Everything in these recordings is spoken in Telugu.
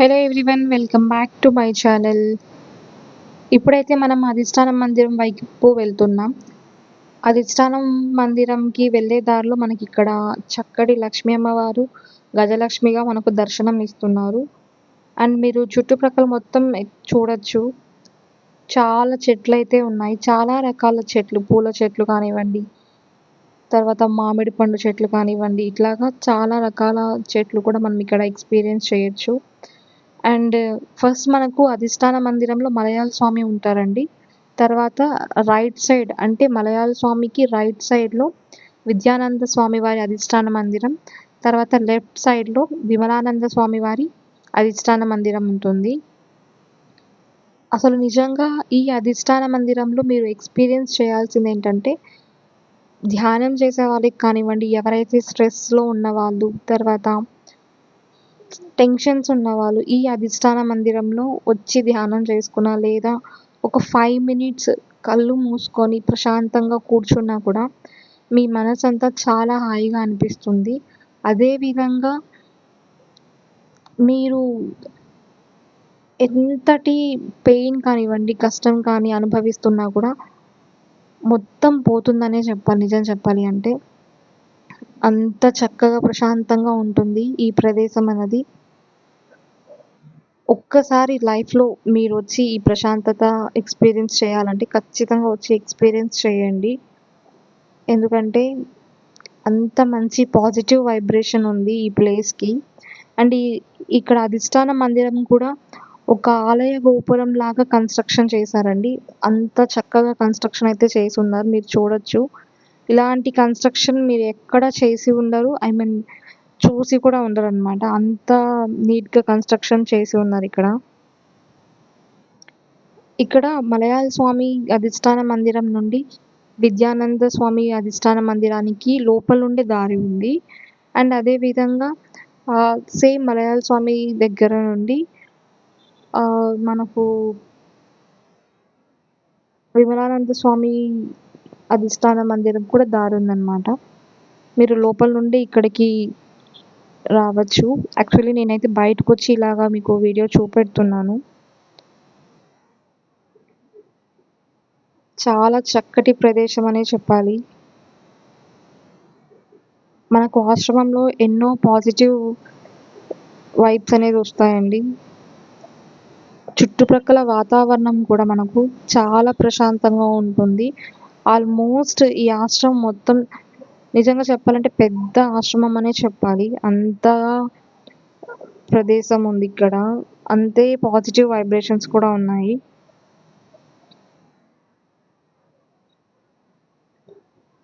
Hello everyone, welcome back to my channel. ఇప్పుడైతే మనం అధిష్టానం మందిరం వైపు వెళ్తున్నాం. అధిష్టానం మందిరంకి వెళ్ళే దారిలో మనకి ఇక్కడ చక్కటి లక్ష్మీ అమ్మవారు గజలక్ష్మిగా మనకు దర్శనం ఇస్తున్నారు. అండ్ మీరు చుట్టుప్రక్కల మొత్తం చూడొచ్చు. చాలా చెట్లు అయితే ఉన్నాయి. చాలా రకాల చెట్లు, పూల చెట్లు కానివ్వండి, తర్వాత మామిడి పండు చెట్లు కానివ్వండి, ఇట్లాగా చాలా రకాల చెట్లు కూడా మనం ఇక్కడ ఎక్స్పీరియన్స్ చేయొచ్చు. అండ్ ఫస్ట్ మనకు అధిష్టాన మందిరంలో మలయాళ స్వామి ఉంటారండి. తర్వాత రైట్ సైడ్ అంటే మలయాళ స్వామికి రైట్ సైడ్లో విద్యానంద స్వామి వారి అధిష్టాన మందిరం, తర్వాత లెఫ్ట్ సైడ్లో విమలానంద స్వామి వారి అధిష్టాన మందిరం ఉంటుంది. అసలు నిజంగా ఈ అధిష్టాన మందిరంలో మీరు ఎక్స్పీరియన్స్ చేయాల్సింది ఏంటంటే, ధ్యానం చేసే వాళ్ళకి కానివ్వండి, ఎవరైతే స్ట్రెస్లో ఉన్నవాళ్ళు, తర్వాత టెన్షన్స్ ఉన్నవాళ్ళు ఈ అధిష్టాన మందిరంలో వచ్చి ధ్యానం చేసుకున్నా, లేదా ఒక 5 మినిట్స్ కళ్ళు మూసుకొని ప్రశాంతంగా కూర్చున్నా కూడా మీ మనసంతా చాలా హాయిగా అనిపిస్తుంది. అదేవిధంగా మీరు ఎంతటి పెయిన్ కానివ్వండి, కష్టం కానీ అనుభవిస్తున్నా కూడా మొత్తం పోతుందనే చెప్పాలి. నిజం చెప్పాలి అంటే అంత చక్కగా ప్రశాంతంగా ఉంటుంది ఈ ప్రదేశం అన్నది. ఒక్కసారి లైఫ్లో మీరు వచ్చి ఈ ప్రశాంతత ఎక్స్పీరియన్స్ చేయాలంటే ఖచ్చితంగా వచ్చి ఎక్స్పీరియన్స్ చేయండి. ఎందుకంటే అంత మంచి పాజిటివ్ వైబ్రేషన్ ఉంది ఈ ప్లేస్కి. అండ్ ఇక్కడ అధిష్టాన మందిరం కూడా ఒక ఆలయ గోపురం లాగా కన్స్ట్రక్షన్ చేశారండి. అంత చక్కగా కన్స్ట్రక్షన్ అయితే చేసి ఉన్నారు, మీరు చూడొచ్చు. ఇలాంటి కన్స్ట్రక్షన్ మీరు ఎక్కడ చేసి ఉండరు, ఐ మీన్ చూసి కూడా ఉండరనమాట. అంత నీట్గా కన్స్ట్రక్షన్ చేసి ఉన్నారు ఇక్కడ. ఇక్కడ మలయాళ స్వామి అధిష్టాన మందిరం నుండి విద్యానంద స్వామి అధిష్టాన మందిరానికి లోపల నుండి దారి ఉంది. అండ్ అదేవిధంగా సేమ్ మలయాళ స్వామి దగ్గర నుండి మనకు విమలానంద స్వామి అధిష్టాన మందిరం కూడా దారి ఉందన్నమాట. మీరు లోపల నుండి ఇక్కడికి రావచ్చు. యాక్చువల్లీ నేనైతే బయటకు వచ్చి ఇలాగా మీకు వీడియో చూపెడుతున్నాను. చాలా చక్కటి ప్రదేశం అనే చెప్పాలి. మనకు ఆశ్రమంలో ఎన్నో పాజిటివ్ వైబ్స్ అనేది వస్తాయండి. చుట్టుప్రక్కల వాతావరణం కూడా మనకు చాలా ప్రశాంతంగా ఉంటుంది. ఆల్మోస్ట్ ఈ ఆశ్రమం మొత్తం నిజంగా చెప్పాలంటే పెద్ద ఆశ్రమం అనే చెప్పాలి. అంత ప్రదేశం ఉంది ఇక్కడ. అంతే పాజిటివ్ వైబ్రేషన్స్ కూడా ఉన్నాయి.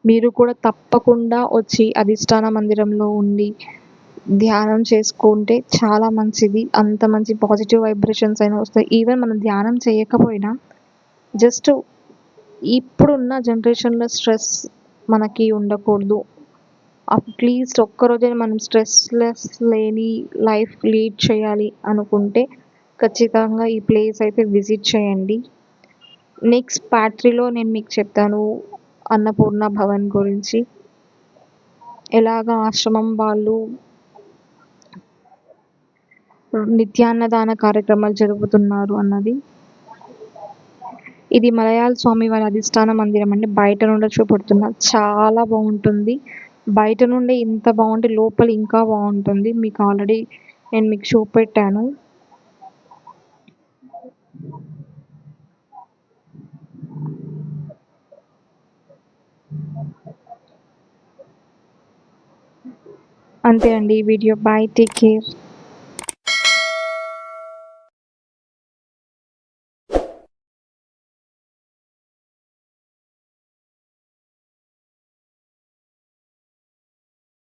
మీరు కూడా తప్పకుండా వచ్చి అధిష్టాన మందిరంలో ఉండి ధ్యానం చేసుకుంటే చాలా మంచిది. అంత మంచి పాజిటివ్ వైబ్రేషన్స్ అయినా వస్తాయి. ఈవెన్ మనం ధ్యానం చేయకపోయినా జస్ట్ ఇప్పుడున్న జనరేషన్లో స్ట్రెస్ మనకి ఉండకూడదు. అట్లీస్ట్ ఒక్కరోజైనా మనం స్ట్రెస్లెస్ లేని లైఫ్ లీడ్ చేయాలి అనుకుంటే ఖచ్చితంగా ఈ ప్లేస్ అయితే విజిట్ చేయండి. నెక్స్ట్ పార్ట్ 3లో నేను మీకు చెప్తాను అన్నపూర్ణ భవన్ గురించి, ఎలాగ ఆశ్రమం వాళ్ళు నిత్యాన్నదాన కార్యక్రమాలు జరుపుతున్నారు అన్నది. ఇది మలయాళ స్వామి వారి అధిష్టాన మందిరం అండి. బయట నుండి చూపెడుతున్నా, చాలా బాగుంటుంది. బయట నుండి ఇంత బాగుంటే లోపల ఇంకా బాగుంటుంది. మీకు ఆల్రెడీ నేను మీకు చూపెట్టాను. అంతే అండి ఈ వీడియో. Bye, take care.